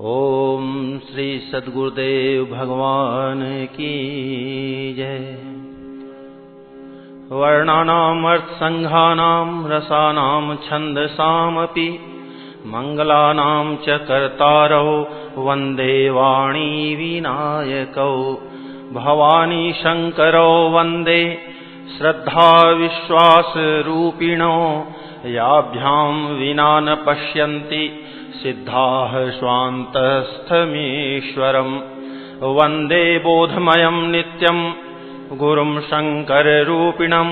ओम श्री सद्गुरुदेव भगवान की जय। वर्णानाम अर्थसंघानाम रसानाम छंदसामपि मंगलानाम च कर्तारौ वंदे वाणी विनायकौ भवानी शंकरौ वंदे श्रद्धा विश्वास रूपिणो याभ्यां विना न पश्यन्ति सिद्धाः स्वान्तस्थमीश्वरम् वन्दे बोधमयं नित्यं गुरुं शङ्कररूपिणं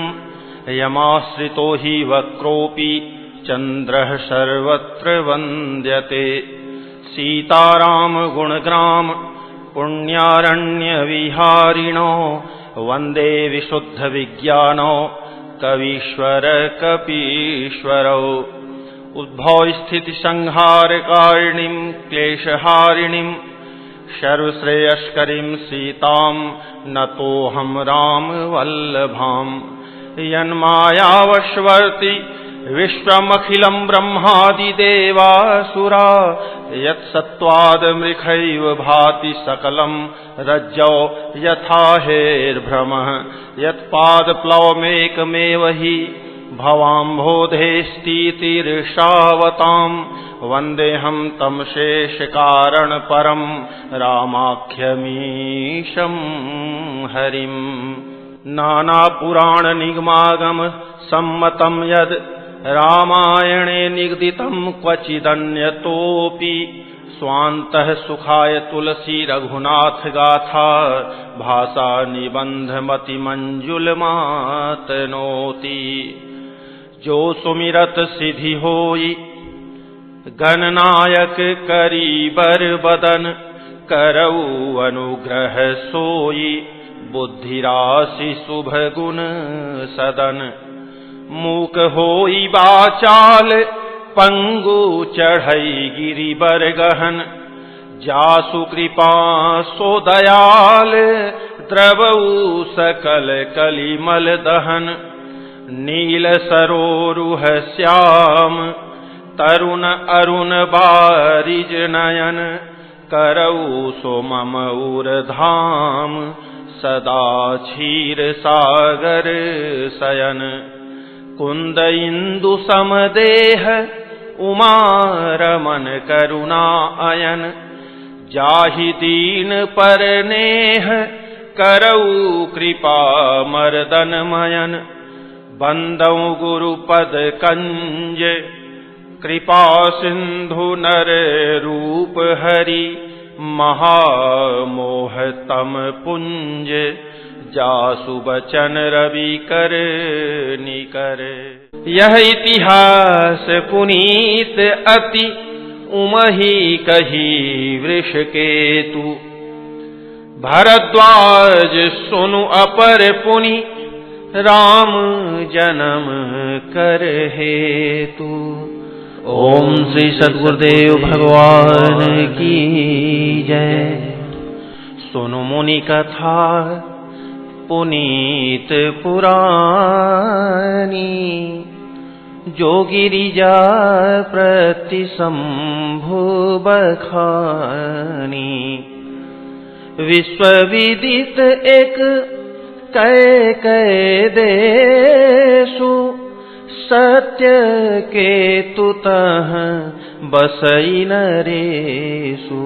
यमाश्रितो हि वक्रोऽपि चन्द्रः सर्वत्र वन्द्यते सीताराम गुणग्राम पुण्यारण्यविहारिणो वन्दे विशुद्धविज्ञानो कवीश्वर कपीश्वरौ उद्भव स्थिति संहारकारिणीं क्लेशहारिणीं सर्वश्रेयस्करीं सीतां नतोऽहं रामवल्लभां यन्मायावशवर्ति विश्वमखिलं ब्रह्मादिदेवासुरा यत्सत्त्वादमृखैव भाति सकलं रज्जौ यथा हेर्भ्रमः यत्पादप्लवमेकमेव हि भवाम्भोधेस्तीतिर्षावतां वन्देऽहं तं शेषकारणपरं रामाख्यमीशं हरिम् नानापुराणनिगमागम सम्मतं यद् रामायणे निगदितं क्वचिदन्यतोऽपि स्वान्तः सुखाय तुलसी रघुनाथ गाथा भाषा निबन्धमतिमञ्जुलमातनोति जो सुमिरत सिद्धि होई गणनायक करीबर बदन करऊ अनुग्रह सोई बुद्धिराशि शुभ गुण सदन मूक होई बाचाल पंगु चढ़ई गिरिबर गहन जासु कृपा सो दयाल द्रवऊ सकल कलिमल दहन नील सरोरुह श्याम तरुण अरुण बारिज नयन करऊ सो मम उरधाम सदा क्षीर सागर शयन कुंद इंदु समदेह उमा रमन करुणा अयन जाहि दीन पर नेह करऊ कृपा मर्दन मयन बंदौ गुरुपद कंज कृपा सिंधु नर रूप हरि महामोहतम पुंज जासु बचन रवि कर निकर। यह इतिहास पुनीत अति उमहि कही वृष केतु भरद्वाज सुनु अपर पुनि राम जन्म कर हेतु। ओम श्री सद्गुरुदेव भगवान की जय। सुनु मुनि कथा पुनीत पुरानी जो गिरिजा प्रति शंभु बखानी विश्वविदित एक कै देशु सत्य केतु तह बसई नरेषु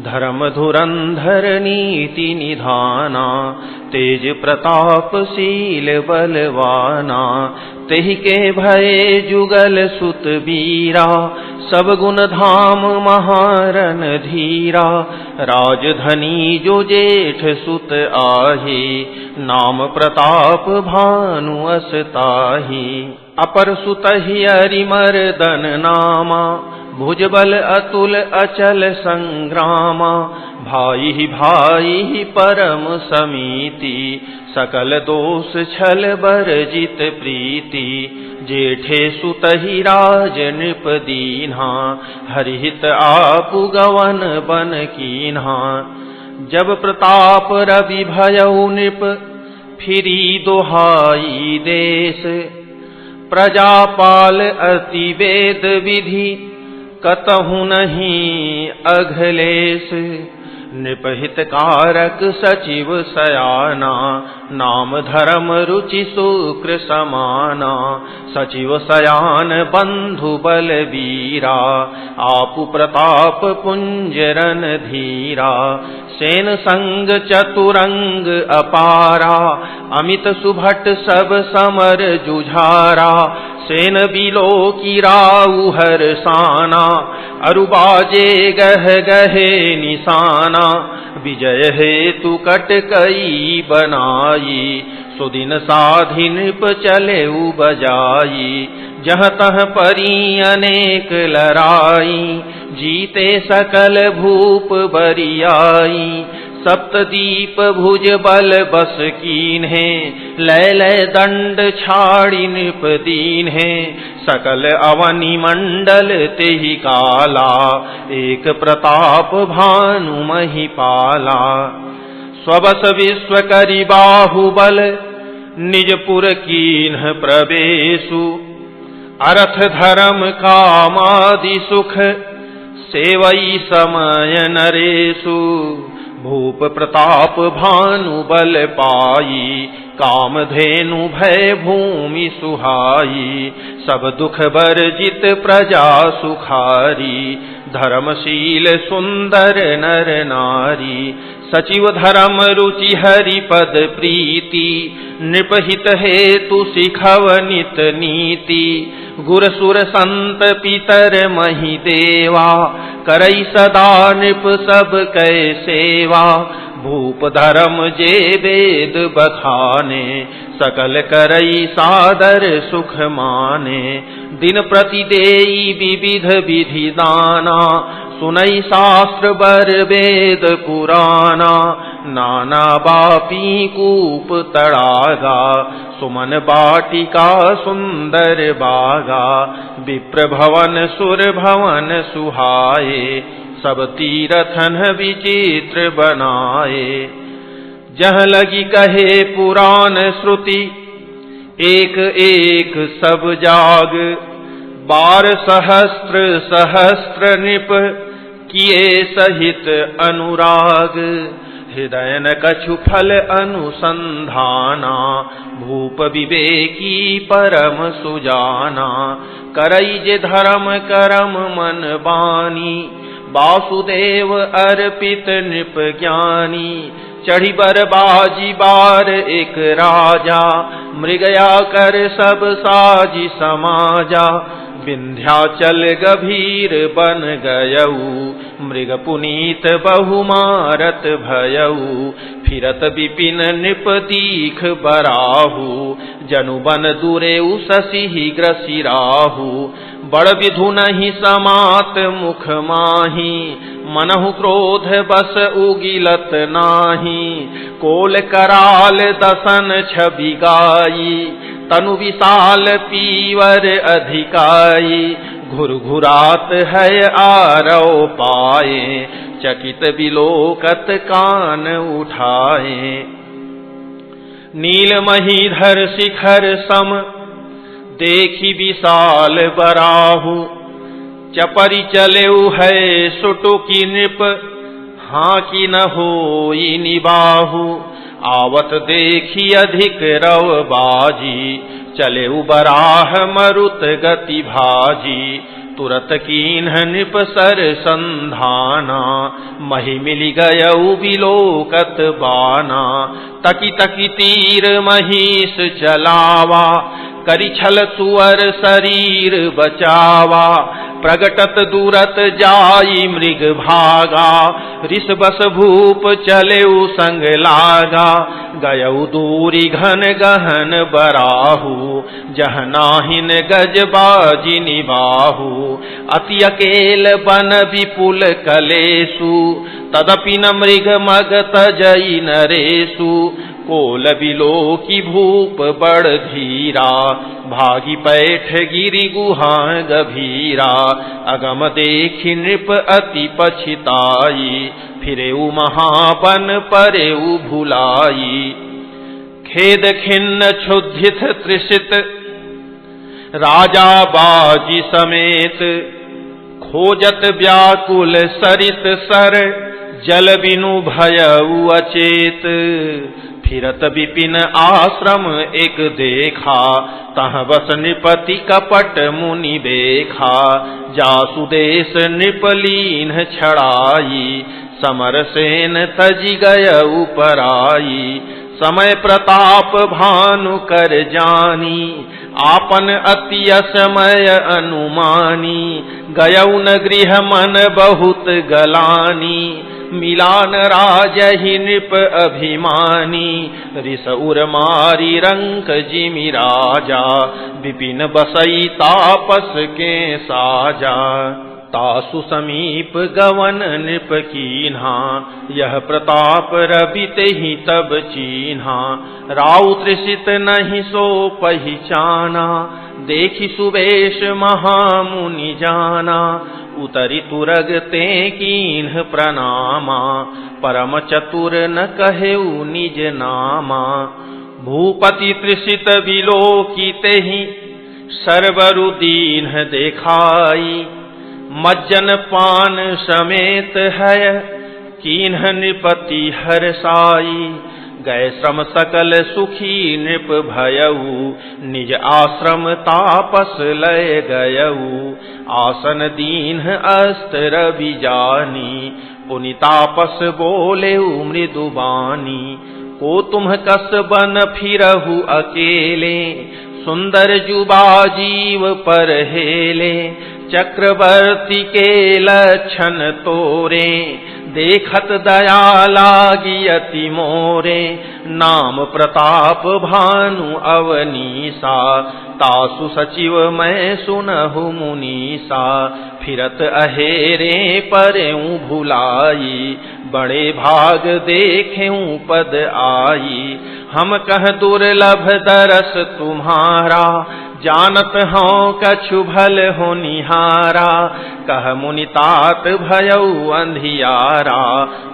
धर्म धुरंधर नीति निधाना तेज प्रतापशील बलवाना तेहि के भय जुगल सुत बीरा सब गुण धाम महारन धीरा राजधनी जो जेठ सुत आही नाम प्रताप भानु असताही अपर सुत ही हरिमर्दन नामा भुजबल अतुल अचल संग्रामा भाई भाई परम समीति सकल दोष छल बरजित प्रीति जेठे सुत ही राज नृप दीन्हा हरिहित आपु गवन बन कीन्हा जब प्रताप रवि भयउ नृप फिरी दोहाई देश प्रजापाल अति वेद विधि कतहु नहीं अघलेश। नृपहित कारक सचिव सयाना, नाम धर्म रुचि शुक्र समाना। सचिव सयान बंधु बलवीरा, आपु प्रताप पुंजरन धीरा। सेन संग चतुरंग अपारा, अमित सुभट सब समर जुझारा। सेन बिलो की राउ हरसाना, अरुबाजे गह गहे निशाना। विजय हेतु कट कई बनाई, सुदिन साधि नृप चले बजाई। जहाँ तह परी अनेक लड़ाई, जीते सकल भूप बरियाई। सप्तदीप भुज बल बस कीन्हे, लय लय दंड छाड़ी नृप दीन्हे। सकल अवनि मंडल तेहि काला, एक प्रताप भानु महिपाला। स्वबस विश्व करि बाहुबल, निजपुर कीन्ह प्रवेशु। अरथ धर्म कामादि सुख, सेवई समय नरेशु। भूप प्रताप भानु बल पाई, कामधेनु भय भूमि सुहाई। सब दुख वर्जित प्रजा सुखारी, धर्मशील सुंदर नर नारी। सचिव धर्म रुचि हरिपद प्रीति, नृपहित हेतु सिखव नित नीति। गुर सुर संत पितर महि देवा, करई सदा नृप सब कै सेवा। भूप धर्म जे वेद बखाने, सकल करई सादर सुख माने। दिन प्रति देई विविध विधि दाना, सुनई शास्त्र बर वेद पुराना। नाना बापी कूप तड़ागा, सुमन बाटिका सुंदर बागा। विप्र भवन सुर भवन सुहाए, सब तीरथन विचित्र बनाए। जह लगी कहे पुराण श्रुति, एक एक सब जाग। 12 सहस्त्र सहस्त्र नृप, किए सहित अनुराग। हृदय न कछु फल अनुसंधाना, भूप विवेकी परम सुजाना। करई जे धर्म करम मन बानी, वासुदेव अर्पित नृप ज्ञानी। चढ़ी बर बाजी बार एक राजा, मृगया कर सब साजी समाजा। विंध्याचल गभीर बन गयऊ, मृग पुनीत बहु मारत भयऊ। फिरत विपिन नृप दीख बराहु, जनु बन दुरेऊ शशि ग्रसिराहु। बड़ विधु नहीं समात मुख माही, मनहु क्रोध बस उगिलत नाही। कोल कराल दसन छवि गाई, तनु विशाल पीवर अधिकाई। घुरघुरात है आरव पाए, चकित बिलोकत कान उठाए। नील महीधर शिखर सम, देखी विशाल बराहु। चपरी चलेऊ है सुटुकी नृप, हाँ की न होई निबाहु। आवत देखी अधिक रव बाजी, चले बराह मरुत गति भाजी। तुरत कीन्ह नृप सर संधाना, मही मिली गयऊ बिलोकत बाना। तकी तकी तीर महिष चलावा, करी छल सुअर शरीर बचावा। प्रगटत दूरत जाई मृग भागा, ऋष बस भूप चलेऊ संग लागा। गयऊ दूरी घन गहन बराहु, जह नाहिन गज बाजी निबाहु। अति अकेल बन विपुल कलेसु, तदपि न मृग मग तजई नरेसु। कोल बिलो की भूप बड़ धीरा, भागी पैठ गिरि गुहा गभीरा। अगम देखि नृप अति पछिताई, फिरेऊ महाबन परेऊ भुलाई। खेद खिन्न क्षुधित त्रिषित, राजा बाजी समेत। खोजत व्याकुल सरित सर, जल बिनु भयउ अचेत। फिरत विपिन आश्रम एक देखा, तह बस नृपति कपट मुनि देखा। जासुदेश नृपलीन छड़ाई, समर सेन तजी गयउ पराई। समय प्रताप भानु कर जानी, आपन अति असमय अनुमानी। गयउ न गृह मन बहुत गलानी, मिलान राजहि नृप अभिमानी। रिस उर मारी रंक जिमि राजा, विपिन बसई तापस के साजा। तासु समीप गवन नृप कीन्हा, यह प्रताप रबित ही तब चीन्हा। राउ तृषित नहीं सो पहिचाना, देखि सुबेश महामुनि जाना। उतरि तुरग ते कीन्ह प्रणामा, परम चतुर न कहेउ निज नामा। भूपति तृषित विलोकितेहि, सर्वरु दीन्ह देखाई। मज्जन पान समेत है, कीन्ह नृपति हर्षाई। गए श्रम सकल सुखी नृप भयउ, निज आश्रम तापस लय गयउ। आसन दीन्ह अस्त्र बिजानी, पुनि तापस बोलेउ मृदुबानी। को तुम कस बन फिरहु अकेले, सुंदर जुबा जीव पर हेले। चक्रवर्ती के लक्षण तोरे, देखत दया लागी अति मोरे। नाम प्रताप भानु अवनीसा, तासु सचिव मैं सुनहु मुनीसा। फिरत अहेरे परेऊ भुलाई, बड़े भाग देखेऊ पद आई। हम कह दुर्लभ दरस तुम्हारा, जानत हूँ कछु भल हो निहारा। कह मुनि तात भयउ अंधियारा,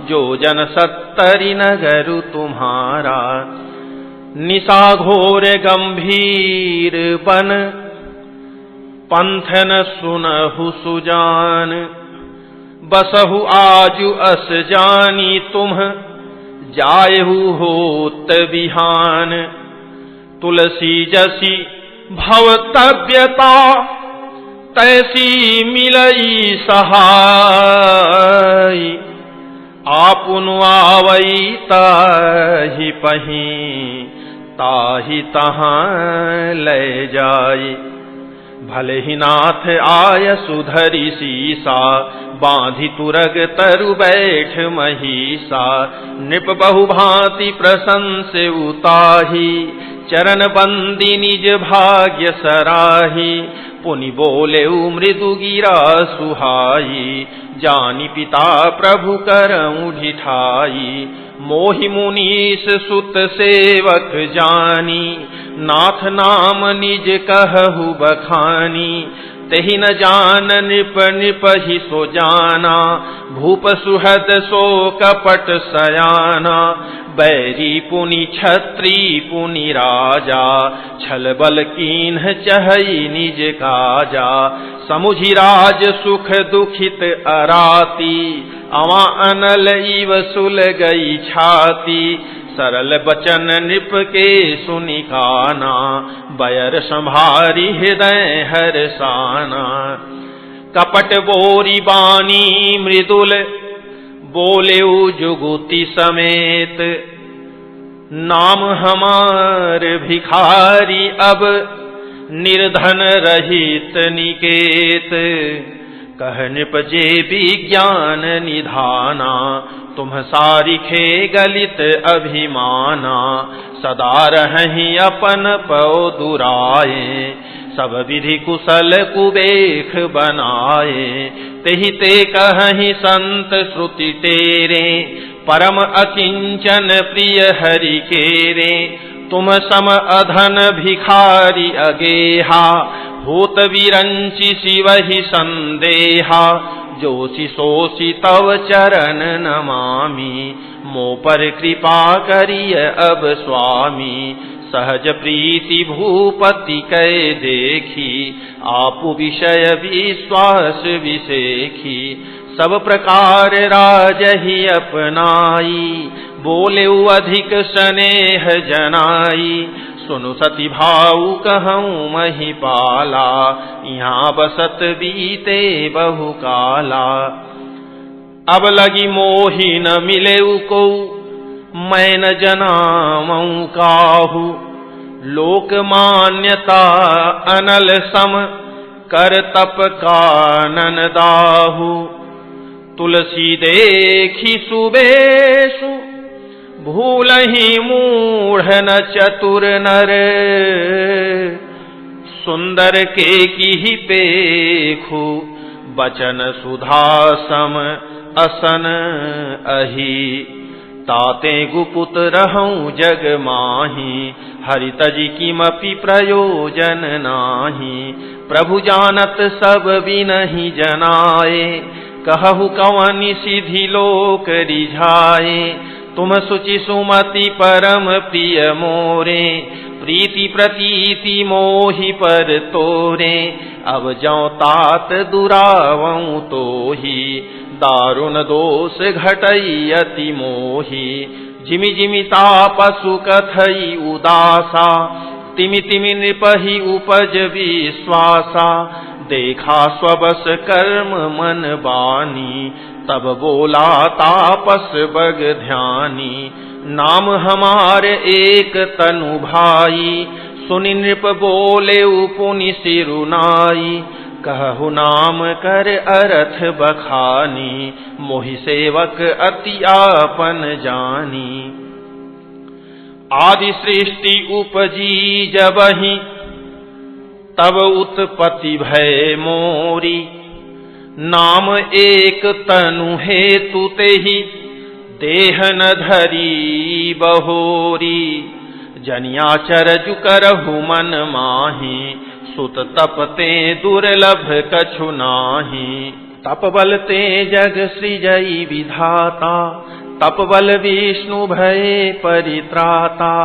जो जन 70 नगरु तुम्हारा। निशा घोर गंभीर बन, पंथन सुनहु सुजान। बसहु आजु अस जानी तुम, जायहु होत बिहान। तुलसी जसी भवतव्यता, तैसी मिलई सहाय। आपुनु आवई ताहि पही, ताहि तहाँ ले जाई। भले ही नाथ आय सुधरि सीसा, बांधि तुरग तरु बैठ महिषा। नृप बहु भांति प्रशंस उताही, चरण बंदी निज भाग्य सराही। पुनि बोले मृदु गिरा सुहाई, जानी पिता प्रभु करऊं ढिठाई। मोहि मुनीश सुत सेवक जानी, नाथ नाम निज कहु बखानी। तेहि न जान नृप नृप ही सो जाना, भूप सुहद सो कपट सयाना। बैरी पुनि छत्री पुनि राजा, छल बल कीन्ह चहई निज काजा। समुझि राज सुख दुखित अराती, अवा अनल इव सुल गई छाती। सरल बचन नृप के सुनि काना, बयर संभारी हृदय हर्षाना। कपट बोरी बानी मृदुल, बोलेउ जुगुति समेत। नाम हमार भिखारी अब, निर्धन रहित निकेत। कह नृप जे विज्ञान निधाना, तुम सारिखे गलित अभिमाना। सदा रहहि अपन पौ दुराए, सब विधि कुशल कुबेख बनाए। तेहि ते कहहि संत श्रुति तेरे, परम अकिंचन प्रिय हरि केरे। तुम सम अधन भिखारी अगेहा, होत विरंचि शिवहि संदेहा। जोषि सोषि तव चरण नमामि, मो पर कृपा करिय अब स्वामी। सहज प्रीति भूपति कै देखी, आपु विषय विश्वास विसेखी। सब प्रकार राजहि अपनाई, बोले अधिक स्नेह जनाई। सुनु सती भाऊ कहूँ महिपाला, यहाँ बसत बीते बहु काला। अब लगी मोहि न मिले को, मैं न जनामऊ काहू। लोक मान्यता अनल सम, कर तप कानन दाहू। तुलसी देखी सुबेशु, भूलहि मूढ़ न चतुर नर। सुंदर के की पेखु, बचन सुधा सम असन अही। ताते गुपुत रहूं जग माही, हरि तज किमपि प्रयोजन नाही। प्रभु जानत सब बिनहि जनाए, कहु कवनि सिधि लोक रिझाए। तुम सुचि सुमति परम प्रिय मोरे, प्रीति प्रतीति मोहि पर तोरे। अब जौ तात दुरावऊं तोहि, दारुण दोष घटई अति मोहि। जिमि जिमि तापसु कथई उदासा, तिमि तिमि नृपहि उपज विश्वासा। देखा स्वबस कर्म मन बानी, तब बोला तापस बग ध्यानी। नाम हमारे एक तनु भाई, सुनि नृप बोले पुनि सिरुनाई। कहु नाम कर अरथ बखानी, मोहि सेवक अति आपन जानी। आदि सृष्टि उपजी जबहि, तब उत्पत्ति भय मोरी। नाम एक तनु हेतु तेहि, देह न धरी बहोरी। जनिया चरजु करहु मन माही, सुत तपते दुर्लभ कछु नाही। तप बल ते जग सृजई विधाता, तप बल विष्णु भय परित्राता।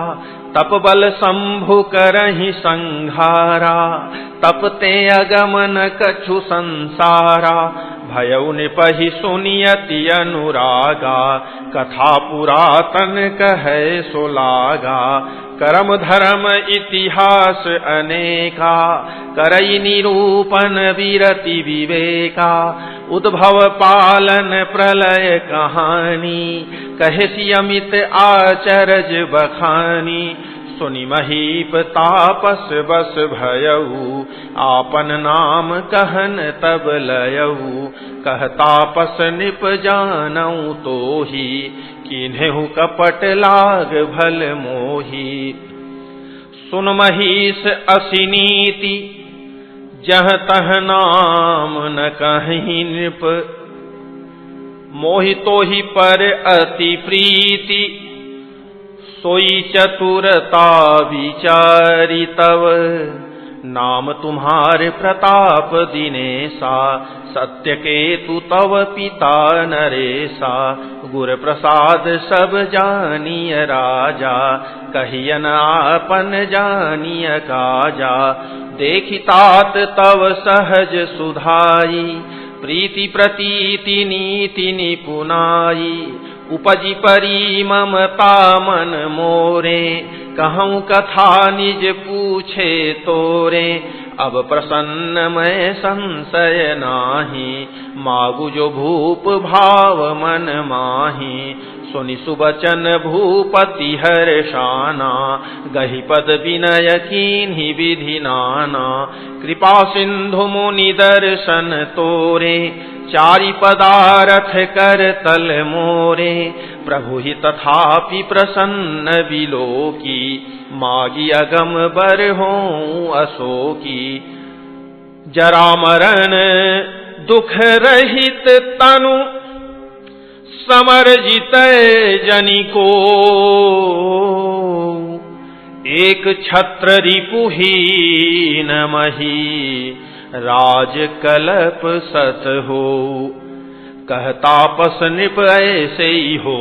तप बल शंभु करहि संघारा, तपते अगमन कछु संसारा। भयउ निपहि सुनियति अनुरागा, कथा पुरातन कहे सुलागा। करम धर्म इतिहास अनेका, करई निरूपण विरति विवेका। उद्भव पालन प्रलय कहानी, कहे अमित आचरज बखानी। सुनि महीप तापस बस भयऊ, आपन नाम कहन तब लयऊ। कह तापस निप जानऊ तोहि, किन्हु कपट लाग भल मोहि। सुन महिष असिनीति, जह तह नाम न कहि नृप। मोहि तोहि पर अति प्रीति, सोई चतुरता विचारी तव। नाम तुम्हारे प्रताप दिनेसा, सत्य केतु तव पिता नरेसा। गुर प्रसाद सब जानिय राजा, कहियन आपन जानिय काजा। देखि तात तव सहज सुधाई, प्रीति प्रतीति नीति निपुनाई। उपजी परी ममता मन मोरे, कहूँ कथा निज पूछे तोरे। अब प्रसन्न मैं संशय नाही, मागु जो भूप भाव मन माही। सुनि सुबचन भूपति हर्षाना, गहि पद विनय कीन्हि विधि नाना। कृपा सिंधु मुनि दर्शन तोरे, चारि पदारथ कर तल मोरे। प्रभु ही तथापि प्रसन्न बिलोकी, मागी अगम बर हों अशोकी। जरा मरण दुख रहित तनु, समर्जित जनि को। एक छत्र रिपुहीन मही, राज कल्प सत हो। कह तापस नृप ऐसे ही हो,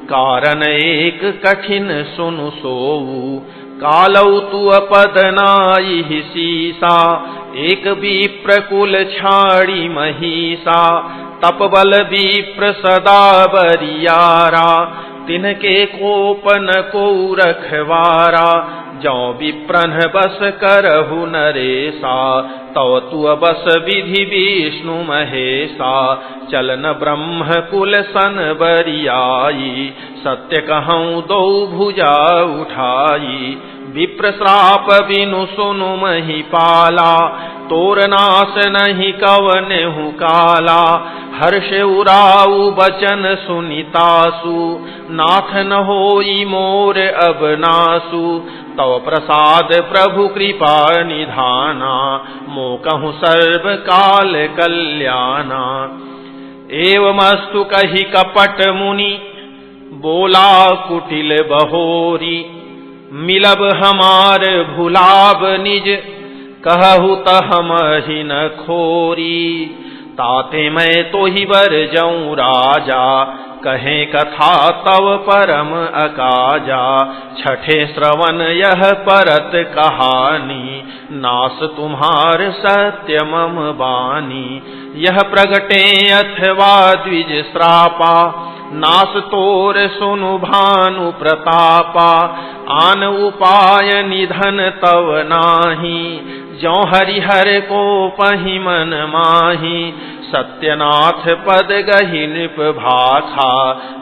कारण एक कठिन सुनु सोऊ। कालौ तु अपदनाई सीसा, एक विप्र कुल छाड़ी महिषा, तपबल विप्र सदा बरियारा, तिनके कोपन को रखवारा, जौ विप्रन बस करहु नरेसा, तव तु बस विधि विष्णु महेशा, चलन ब्रह्म कुल सन बरियाई, सत्य कहूँ दो भुजा उठाई, विप्र श्राप बिनु सुनु महिपाला, तोर नाश नहीं कवनेहु काला, हर्ष उराऊ बचन सुनितासु, नाथ न होई मोर अब नासु, तव प्रसाद प्रभु कृपा निधाना, मोकहु सर्व काल कल्याणा। एवमस्तु कहि कपट मुनि, बोला कुटिल बहोरी, मिलब हमार भुलाब निज, कहु त हमहि न खोरी, ताते मैं तो ही बर जाऊं राजा, कहे कथा तव परम अकाजा, छठे श्रवण यह परत कहानी, नास तुम्हार सत्य मम बानी, यह प्रगटे अथवा द्विज श्रापा, नास तोर सुनु भानु प्रतापा, आन उपाय निधन तव नाही, जौ हरिहर को पहि मन माही, सत्यनाथ पद गहि नृप भाखा,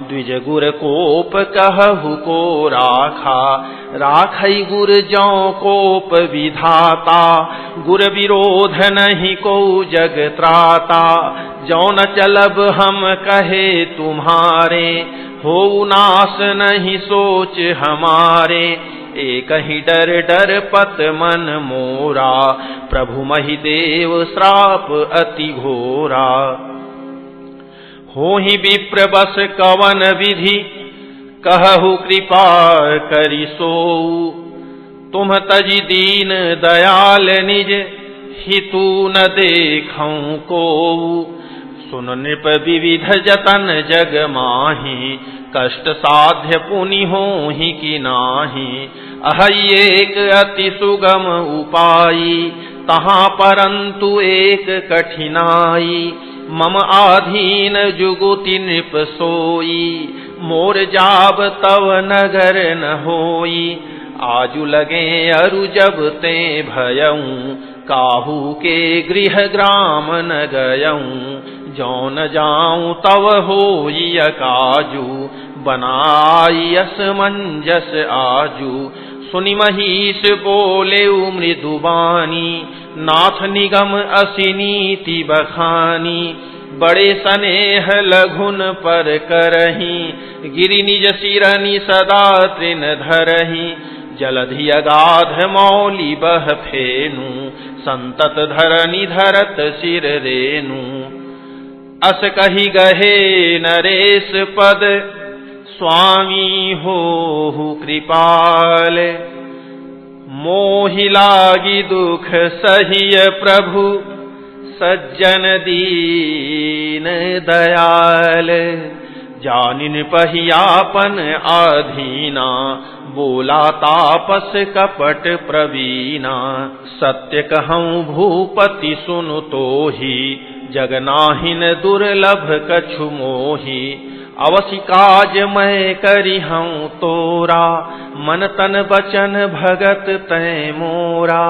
द्विज गुर कोप कहु को राखा, राखई गुर जौ कोप विधाता, गुर विरोध नहीं को जग त्राता, जौ न चलब हम कहे तुम्हारे, हो नाश नहीं सोच हमारे, एक ही डर डर पत मन मोरा, प्रभु महिदेव श्राप अति घोरा। हो ही विप्र बस कवन विधि, कहु कृपा करि सोऊ, तुम तजि दीन दयाल निज, हितु न देखऊं कोऊ, सुन नृप विविध जतन जग माही, कष्ट साध्य पुनि होहि कि नाही, अहि एक अति सुगम उपाई, तहाँ परंतु एक कठिनाई, मम आधीन जुगुति नृप सोई, मोर जाब तव नगर न होई, आजु लगे अरु जब ते भयऊं, काहू के गृह ग्राम न गयऊं, जौ न जाऊं तव होई अकाजू, बनाई असमंजस आजू, सुनि महिष बोले मृदुबानी, नाथ निगम असी नीति बखानी, बड़े स्नेह लघुन पर करही, गिरि निज सिरनि सदा तृण धरही, जलधि अगाध मौली बह फेनु, संतत धरनि धरत सिर रेनु, अस कहि गहे नरेश पद, स्वामी होहु कृपाल, मोहि लागी दुख सहिय प्रभु, सज्जन दीन दयाल, जानिन पहियापन आधीना, बोला तापस कपट प्रवीणा, सत्य कहूँ भूपति सुनु तोहि, जगनाहिन दुर्लभ कछु मोहि, अवसि काज मैं करिहूँ तोरा, मन तन बचन भगत तै मोरा,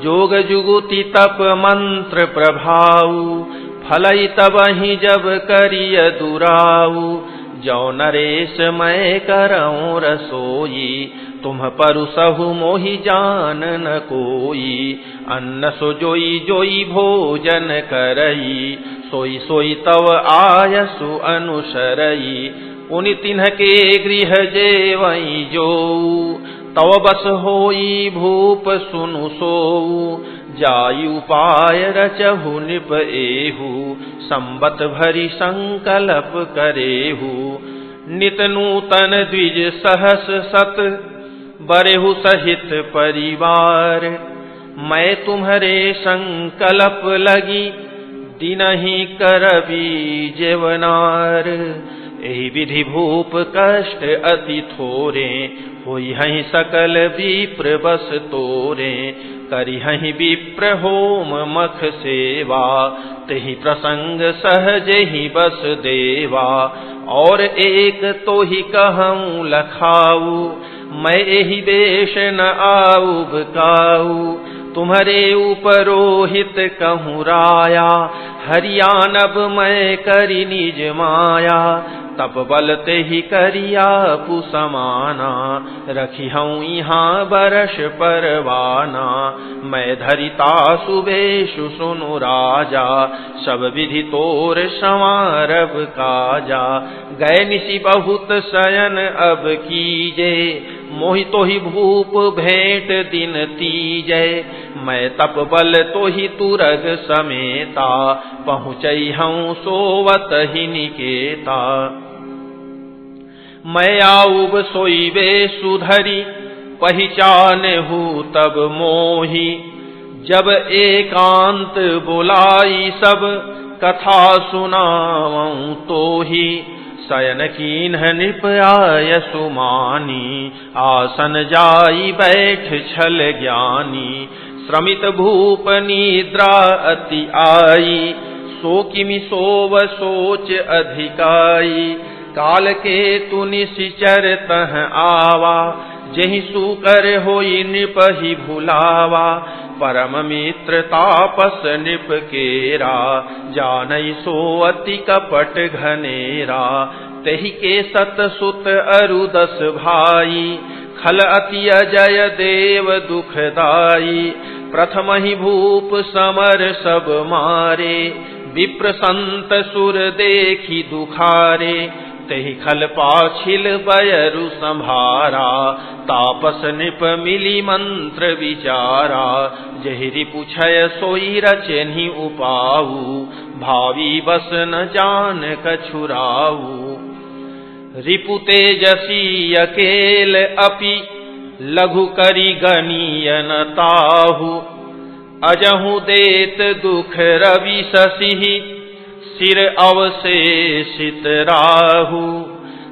जोग जुगुति तप मंत्र प्रभाऊ, फलई तबहि जब करिय दुराऊ, जौ नरेश मैं करऊँ रसोई, तुम परुसहु मोहि जान न कोई, अन्न सो जोई जोई भोजन करई, सोई सोई तव आयसु अनुसरई, पुनि तिन्ह के गृह जेवई जोऊ, तव बस होई भूप सुनु सोऊ, जाई उपाय रचहु निप एहु, संबत भरि संकल्प करेहु, नित नूतन द्विज सहस सत, बरेहु सहित परिवार, मैं तुम्हारे संकल्प लगी, दिनहि करबी जेवनार, एहि विधि भूप कष्ट अति थोरे, होई हहि सकल विप्र बस तोरे। करि हहि विप्र होम मख सेवा, तेहि प्रसंग सहज ही बस देवा। और एक तो ही कहूँ लखाऊ, मैं एहि देश न आऊब काऊ। तुम्हारे उपरोहित कहूँ राया, हरियाणब मैं करी निज माया। तप बलते ही करिया पुसमाना, रखी हूँ यहाँ बरस परवाना। मैं धरिता सुबेशु सुनु राजा, सब विधि तोर संवारब काजा। गए निशि बहुत शयन अब कीजे, मोहि तो ही भूप भेंट दिन तीजे। मैं तप बल तो ही तुरग समेता, पहुँचई हूँ सोवत ही निकेता। मैं आऊब सोईबे सुधरी, पहचान हूँ तब मोही। जब एकांत बुलाई सब, कथा सुनाऊँ तो ही। शयन कीन्ह नृप आय सुमानी, आसन जाई बैठ छल ज्ञानी। श्रमित भूप निद्रा अति आई, सो किमि सोव सोच अधिकाई। काल के तु निशिचर तह आवा, जेहि सुकर होई नृप ही भुलावा। परम मित्र तापस नृप केरा, जानई सो अति कपट घनेरा। तेहि के सत सुत अरु 10 भाई, खल अति अजय देव दुखदाई। प्रथम ही भूप समर सब मारे, विप्र संत सुर देखी दुखारे। तेहि खल पाछिल बयरु संभारा, तापस नृप मिली मंत्र विचारा। जेहि रिपु छय सोई रचनि उपाऊ, भावी बस न जान कछुराऊ। रिपु तेजसी अकेल अपि, लघु करि गनीय न ताहु। अजहु देत दुख रवि शशि, सिर अवशेषित राहु।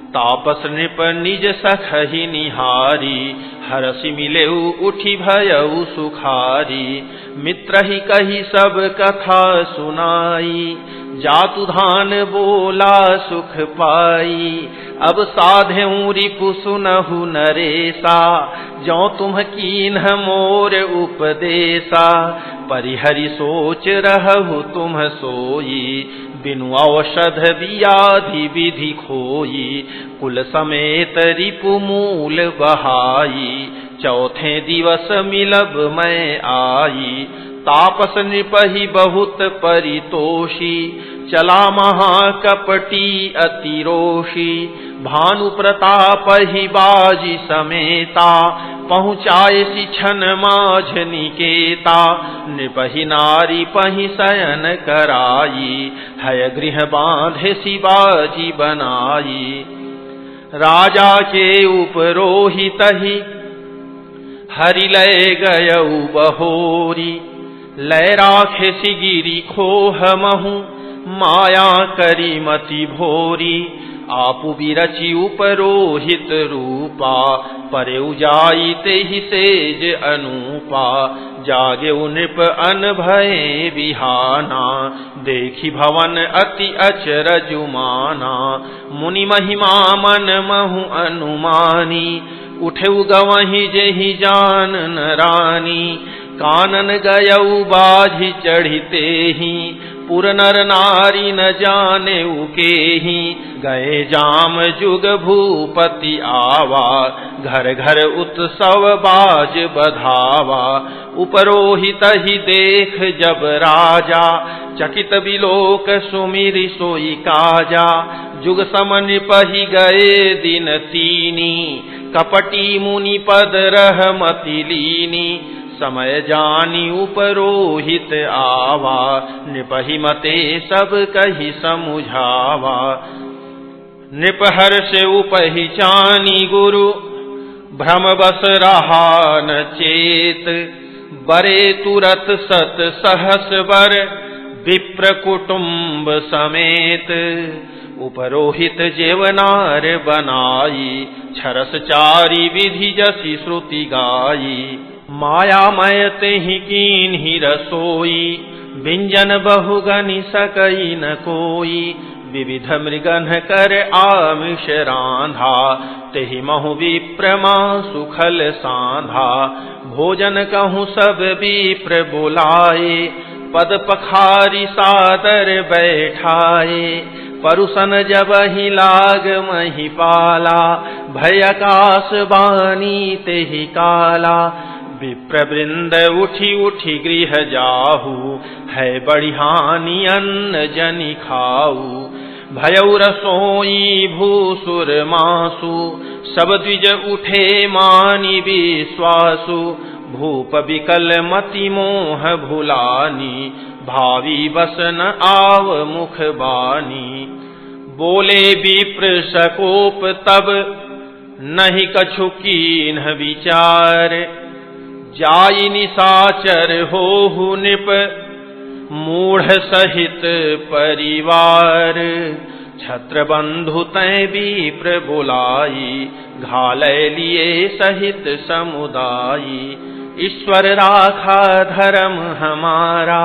तापस नृप निज सखहि निहारी, हरसि मिलेउ उठि भयउ सुखारी। मित्र ही कही सब कथा सुनाई, जातु धान बोला सुख पाई। अब साधेऊ रिपु सुनहु नरेसा, जौ तुम कीन्ह मोर उपदेसा। परिहरि सोच रहु तुम सोई, बिनु औषध व्याधि विधि खोई। कुल समेत रिपु मूल बहाई, चौथे दिवस मिलब मैं आई। तापस नृपहि बहुत परितोषी, चला महाकपटी अतिरोषी। भानु प्रताप ही बाजी समेता, पहुँचाए सिछन माझ निकेता। नृपहि नारी पहि शयन कराई, हय गृह बांधे शिवाजी बनाई। राजा के उपरोहित ही, हरि लय गयउ बहोरी। लय राखे सिगिरी खोह महु, माया करी मति भोरी। आपु बिरचि उपरोहित रूपा, परेउ जाई तेहि सेज अनूपा। जागे नृप अन भये बिहाना, देखी भवन अति अचरजुमाना। मुनि महिमा मन महु अनुमानी, उठेउ गवहि जेहि जानन रानी। कानन गयउ बाझि चढ़िते ही, पुर नर नारी न जाने उकेहि। गए जाम जुग भूपति आवा, घर घर उत्सव बाज बधावा। उपरोहित ही देख जब राजा, चकित बिलोक सुमिरि सोई काजा। जुग समन पहि गए दिन तीनी, कपटी मुनि पद रह मति लीनी। समय जानी उपरोहित आवा, नृपहि मते सब कहि समुझावा। नृप हर्ष उपहिचानी गुरु, भ्रम बस रहा न चेत। बरे तुरत सत सहस बर, विप्र कुटुम्ब समेत। उपरोहित जेवनार बनाई, छरस चारि विधि जसी श्रुति गाई। मायामय तेहि कीन्हि रसोई, व्यंजन बहुगनि सकई न कोई। विविध मृगन कर आमिष रांधा, तेहि महु विप्र मासु खल साधा। भोजन कहूँ सब विप्र बुलाए, पद पखारी सादर बैठाए। परुसन जबहि लाग महिपाला, भय आकाश बानी तेहि काला। विप्र वृंद उठी उठी गृह जाहू, है बड़ी हानि अन्न जनि खाऊ। भयउ रसोई भूसुर मासु, सब द्विज उठे मानि विश्वासु। भूप विकल मति मोह भुलानी, भावी बस न आव मुख बानी। बोले विप्र सकोप तब, नहीं कछु कीन्ह विचार। जाई निशाचर होहु निप, मूढ़ सहित परिवार। छत्र बंधु तै विप्र बुलाई, घालय लिए सहित समुदायी। ईश्वर राखा धर्म हमारा,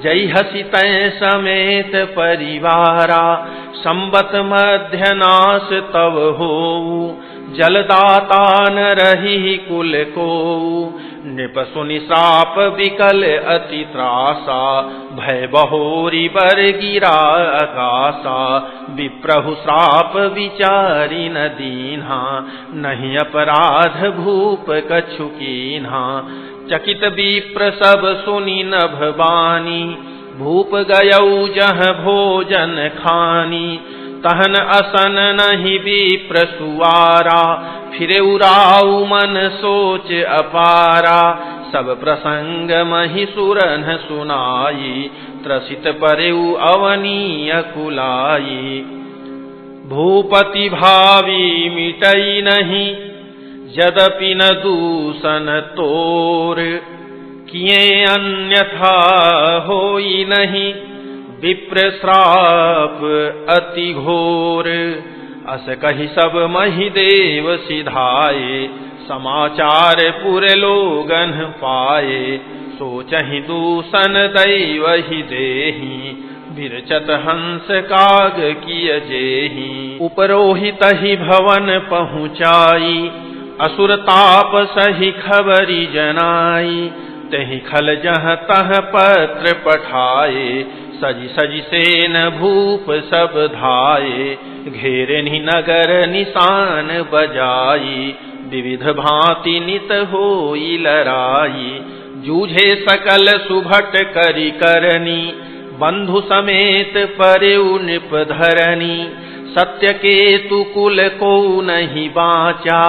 जय हसी तै समेत परिवारा। संबत मध्य नाश तब होऊ, जलदाता न रही कुल कोऊ। नृप सुनि श्राप विकल अति त्रासा, भय बहोरी बर गिरा आकाशा। विप्रहु श्राप विचारी न दीन्हा, नहीं अपराध भूप कछु कीन्हा। चकित विप्र सब सुनि नभ बानी, भूप गयौ जह भोजन खानी। तहन असन नहीं विप्र सुवारा, फिरे उराऊ मन सोच अपारा। सब प्रसंग महि सुरन सुनाई, त्रसित परेउ अवनी अकुलाई। भूपति भावी मिटई नहीं, यद्यपि न दूषण तोर। किए अन्यथा होई नहीं, विप्र श्राप अति घोर। अस कहि सब महि देव सिधाए, समाचार पुर लोगन पाए। सोचहि दूषण दैव ही देहि, विरचत हंस काग किय जेहि। उपरोहित ही भवन पहुँचाई, असुर ताप सही खबरी जनाई। तहि खल जह तह पत्र पठाए, सजी सजी सेन भूप सब धाये। घेरनि नगर निशान बजाई, विविध भांति नित होई लड़ाई। जूझे सकल सुभट करि करनी, बंधु समेत परेउ नृप धरनी। सत्य केतु कुल को नहीं बाचा,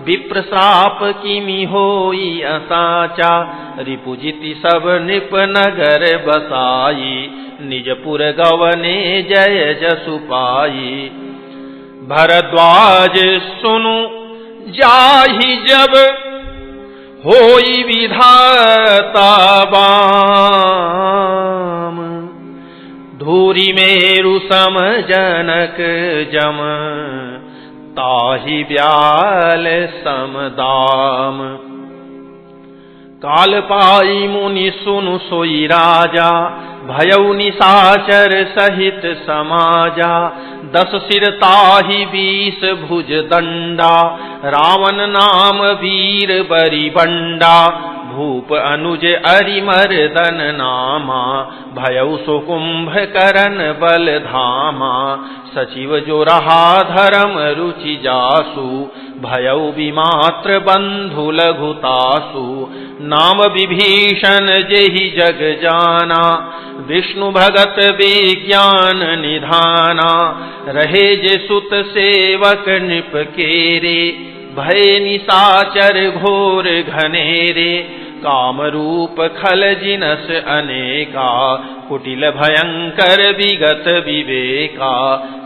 विप्र श्राप किमि होई असाचा। रिपुजिति सब नृप नगर बसाई, निजपुर गवने जय जसु पाई। भरद्वाज सुनु जाहि जब, होई विधाता बाम। धूरी मेरु सम जनक जम, ताहि ब्याल समदाम। काल पाई मुनि सुनु सोई राजा, भयउ निशाचर सहित समाजा। 10 सिर ताहि 20 भुज दंडा, रावण नाम वीर बरी बंडा। भूप अनुज अरिमर्दन नामा, भयउ सुकुंभ करन बल धामा। सचिव जो रहा धर्म रुचि जासु, भयउ विमात्र बंधु लघुतासु। नाम विभीषण जेहि जग जाना, विष्णु भगत विज्ञान निधाना। रहे जे सुत सेवक नृप केरे, भय निशाचर घोर घनेरे। काम रूप खल जिनस अनेका, कुटिल भयंकर विगत विवेका।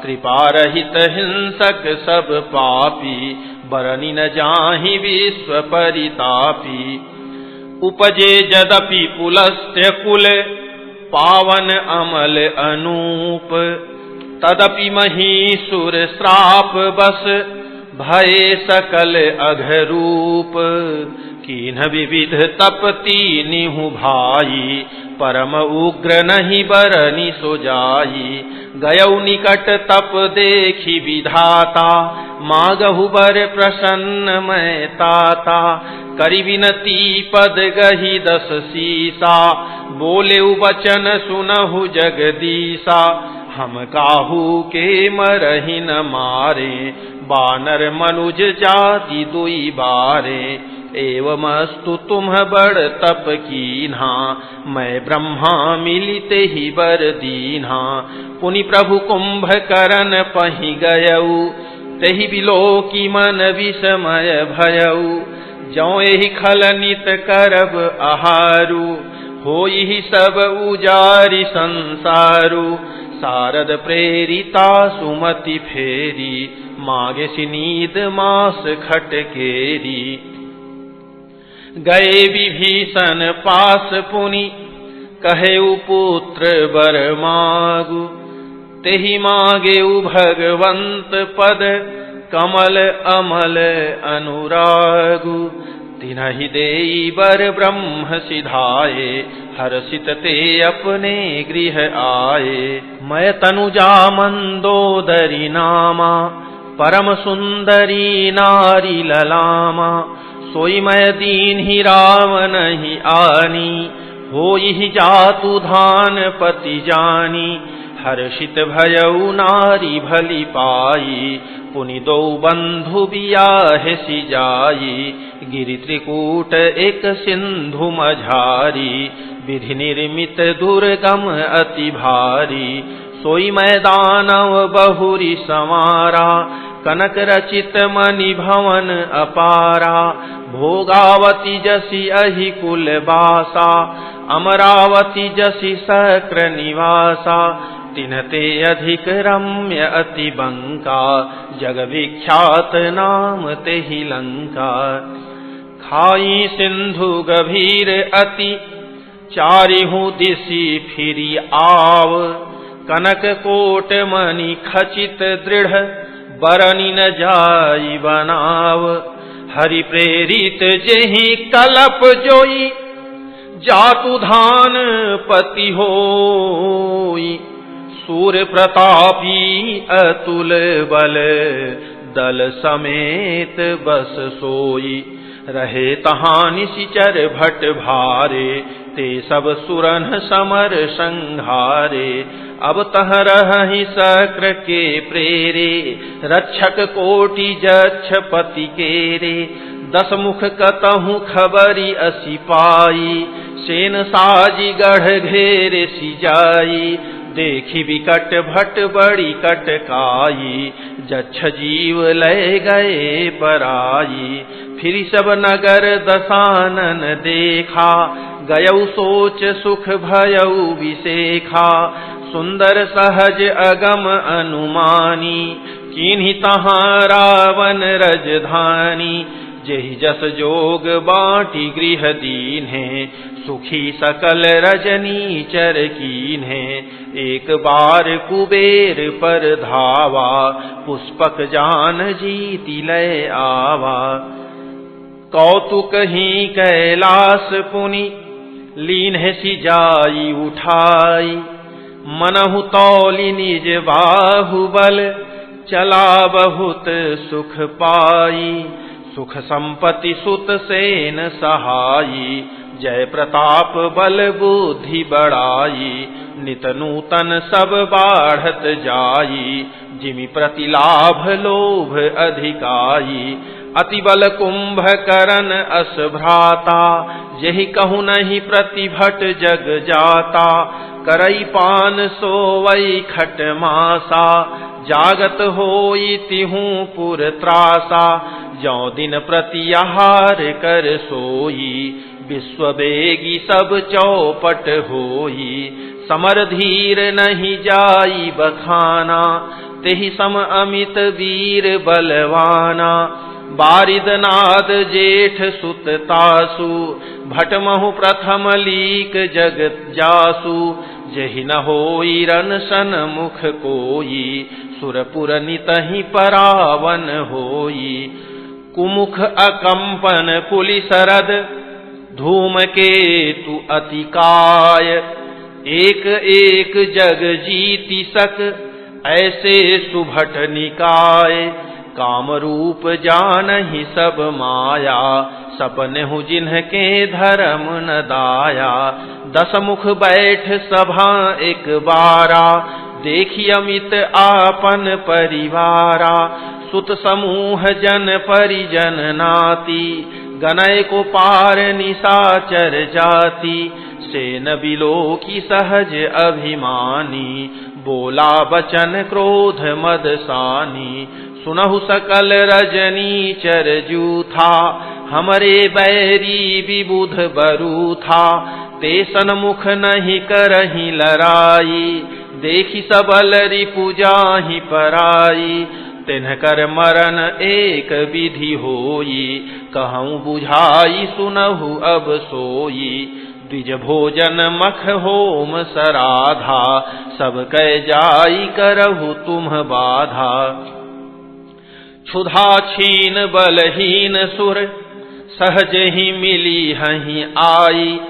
कृपा रहित हिंसक सब पापी, बरनि न जाहि विश्व परितापी। उपजे यद्यपि पुलस्त्य कुल, पावन अमल अनूप। तदपि महीसुर श्राप बस भये सकल अघरूप। कीन्ह विविध तपती निहु भाई परम उग्र नहीं बरनि सो जाई। गयौ निकट तप देखी विधाता मागहु बर प्रसन्न मैं ताता। करि विनती पद गही 10 सीसा बोलेउ वचन सुनहु जगदीसा। हम काहू के मरहि न मारे बानर मनुज जाति दुई बारे। एवमस्तु तुम बड़ तप कीन्हा मैं ब्रह्मा मिलिते ही बर दीन्हा। पुनि प्रभु कुंभकर्ण पहि गयऊ तेहि बिलोकी मन विस्मय भयऊ। जौ एहि खल नित करब आहारु होई सब उजारि संसारु। सारद प्रेरिता सुमति फेरी मागे सिनीद मास खटकेरी। गए विभीषण पास पुनि कहेउ पुत्र बर मागु। तेहि मागेउ भगवंत पद कमल अमल अनुरागु। तिन्हि देई बर ब्रह्म सिधाए हर्षित ते अपने गृह आए। मैं तनुजा मंदोदरी नामा परम सुंदरी नारी ललामा। सोई मैं दीन ही राम नहीं आनी होई जातु धान पति जानी। हर्षित भयउ नारी भली पाई पुनि दो बंधु बियाहे सी जाई। गिरि त्रिकूट एक सिंधु मझारी विधि निर्मित दुर्गम अति भारी। सोई मैदानव बहुरी समारा कनक रचित मणि भवन अपारा। भोगावती जसी अहि कुल बासा अमरावती जसी सक्र निवासा। तिन्हते अधिक रम्य अति बंका जग विख्यात नाम तेहि लंका। खाई सिंधु गभीर अति चारिहु दिशि फिरी आव। कनक कोट मणि खचित दृढ़ बरनि न जाई बनाव। हरि प्रेरित जेहि कलप जोई जातु धान पति होई। सूर प्रतापी अतुल बल दल समेत बस सोई। रहे तहाँ निशिचर भट भारे ते सब सुरन समर संहारे। अब तह रहि सक्र के प्रेरे रक्षक कोटि जक्ष पति केरे। 10 मुख कतहु खबरी असी पाई सेन साजी गढ़ घेरे सी जाई। देखी विकट भट बड़ी कटकाई जच्छ जीव लय गए पराई। फिर सब नगर दसानन देखा गयौ सोच सुख भयउ विसेखा। सुंदर सहज अगम अनुमानी किन्हि तहाँ रावण रजधानी। जेहि जस जोग बाटी गृह दीन्हे सुखी सकल रजनी चर कीन्हे। एक बार कुबेर पर धावा पुष्पक जान जीति लय आवा। कौतुक ही कैलास पुनि लीन्हे सी जाई उठाई। मनहु तौली निज बाहुबल चला बहुत सुख पाई। सुख संपत्ति सुत सेन सहाई जय प्रताप बल बुद्धि बढ़ाई। नित नूतन सब बाढ़त जाई जिमि प्रतिलाभ लोभ अधिकाई। अति बल कुंभकर्ण अस भ्राता यही कहूँ नहीं प्रतिभट जग जाता। करई पान सोवई खट मासा जागत होई तिहूँ पुर त्रासा। जौ दिन प्रति आहार कर सोई विश्व बेगी सब चौपट होई। समर धीर नहीं जाई बखाना तेहि सम अमित वीर बलवाना। बारिदनाद जेठ सुत तासु, भटमहु प्रथम लीक जगत जासु, जहि न होई रन सन मुख कोई, सुरपुर नितहि परावन होई। कुमुख अकंपन कुलि सरद, धूम केतु अतिकाय, एक एक जग जीति सक, ऐसे सुभट निकाय। काम रूप जानहि सब माया, सपनेहु जिन्हके धर्म न दाया। दस मुख बैठ सभा एक बारा, देखि अमित आपन परिवारा। सुत समूह जन परिजन नाती, गनय को पार निशाचर जाति। सेन बिलो की सहज अभिमानी, बोला बचन क्रोध मदसानी। सुनहु सकल रजनी चर जूथा, हमरे बैरी विबुध बरू था। ते सन्मुख नहीं करहि लड़ाई, देखि सबल रिपु जाहि पराई। तिनकर मरण एक विधि होई, कहूँ बुझाई सुनहु अब सोई। द्विज भोजन मख होम सराधा, सब कह जाई करहु तुम बाधा। क्षुधा छीन बलहीन सुर, सहज ही मिली हहीं आई।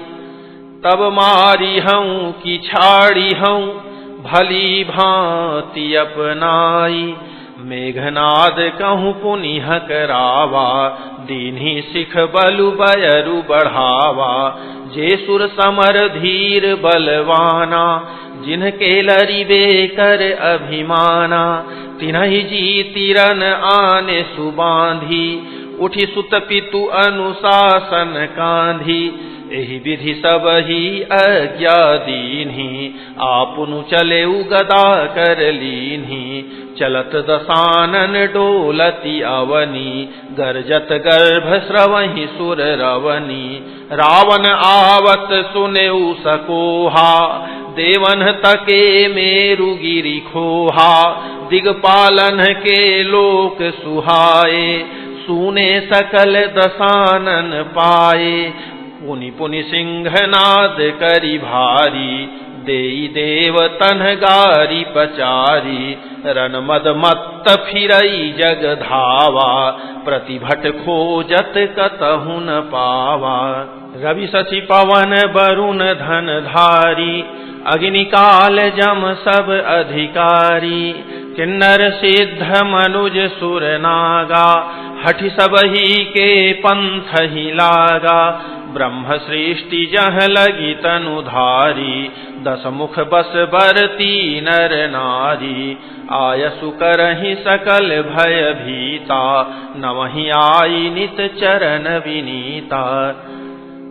तब मारी हूँ कि छाड़ी हूँ, भली भांति अपनाई। मेघनाद कहूँ पुनिह करावा, दीन्ही सिख बलु बयरु बढ़ावा। जे सुर समर धीर बलवाना, जिनके लरिबे कर अभिमाना। तिन्हि जीति रन आने सुबांधी, उठि सुत पितु अनुशासन कांधी। एहि विधि सब ही आज्ञा दीन्ही, आपुनु चले गदा कर लीन्ही। चलत दसानन डोलती अवनी, गर्जत गर्भ स्रवहि सुर रवनी। रावण आवत सुनेउ सकोहा, देवन तके मेरु गिरि खोहा। दिगपालन के लोक सुहाए, सुने सकल दसानन पाए। पुनि पुनि सिंहनाद करि भारी, देई देव तनगारी पचारी। रन मद मत्त फिरई जग धावा, प्रतिभट खोजत कतहु न पावा। रवि शशि पवन वरुण धन धारी, अग्नि काल जम सब अधिकारी। किन्नर सिद्ध मनुज सुर नागा, हठि सबही के पंथ ही लागा। ब्रह्म सृष्टि जह लगी तनुधारी, दस मुख बस बरती नर नारी। आयसु करहि सकल भय भीता, नवहि आई नित चरण विनीता।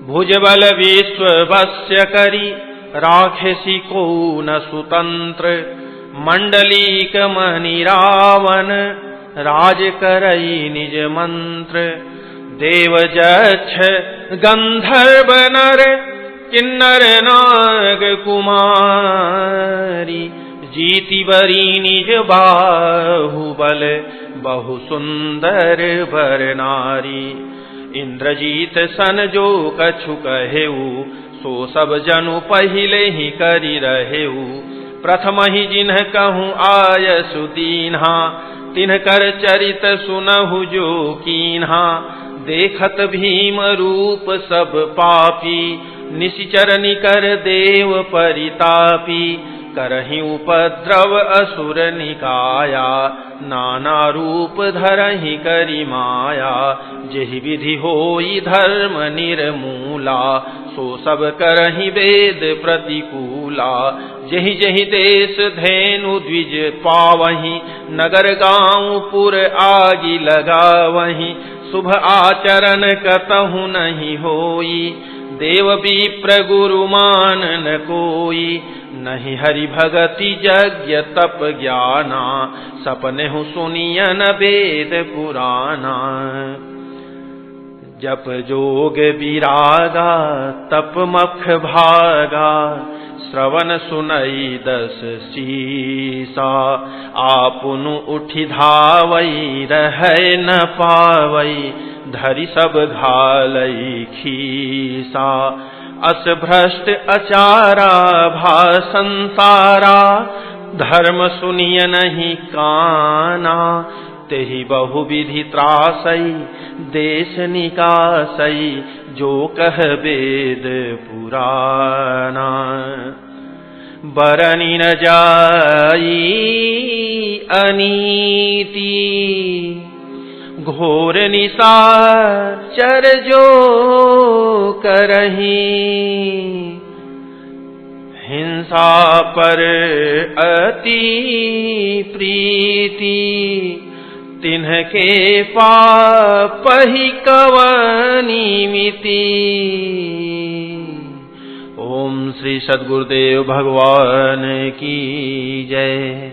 भुजबल विश्व वश्य करी, राखेसी को न सुतंत्र। मंडलीक मणि रावण, राज करई निज मंत्र। देव जक्ष गंधर्व नर, किन्नर नाग कुमारी। जीति बरी निज बाहुबल, बहु सुंदर वर नारी। इंद्रजीत सन जो कछु कहेऊ, सो सब जनु पहिले ही करि रहेऊ। प्रथम ही जिन्ह कहूँ आयसु दीन्हा, तिनकर चरित सुनहु जो कीन्हा। देखत भीम रूप सब पापी, निशिचर निकर देव परितापी। करहि उपद्रव असुर निकाया, नाना रूप धरहि करि माया। जेहि विधि होई धर्म निर्मूला, सो सब करहि वेद प्रतिकूला। जेहि जेहि देश धेनु द्विज पावहि, नगर गाँव पुर आगि लगावहि। शुभ आचरण कतहु नहीं होई, देव विप्र गुरु मान न कोई। नहीं हरि भगति यज्ञ तप ज्ञाना, सपनेहु सुनियन वेद पुराना। जप जोग विरागा, तप मख भागा। श्रवण सुनई दस सीसा, आपुनु उठि धावई रहै न पावई, धरि सब घालई खीसा। अस भ्रष्ट अचारा भासंसारा, धर्म सुनिय नहीं काना। तेहि बहुविधि त्रासई देश निकासई, जो कह वेद पुराना। बरनि न जाई अनीति, घोर निशाचर जो करही। हिंसा पर अति प्रीति, तिन्हके पापहि कवनी मिति। ओम श्री सद्गुरुदेव भगवान की जय।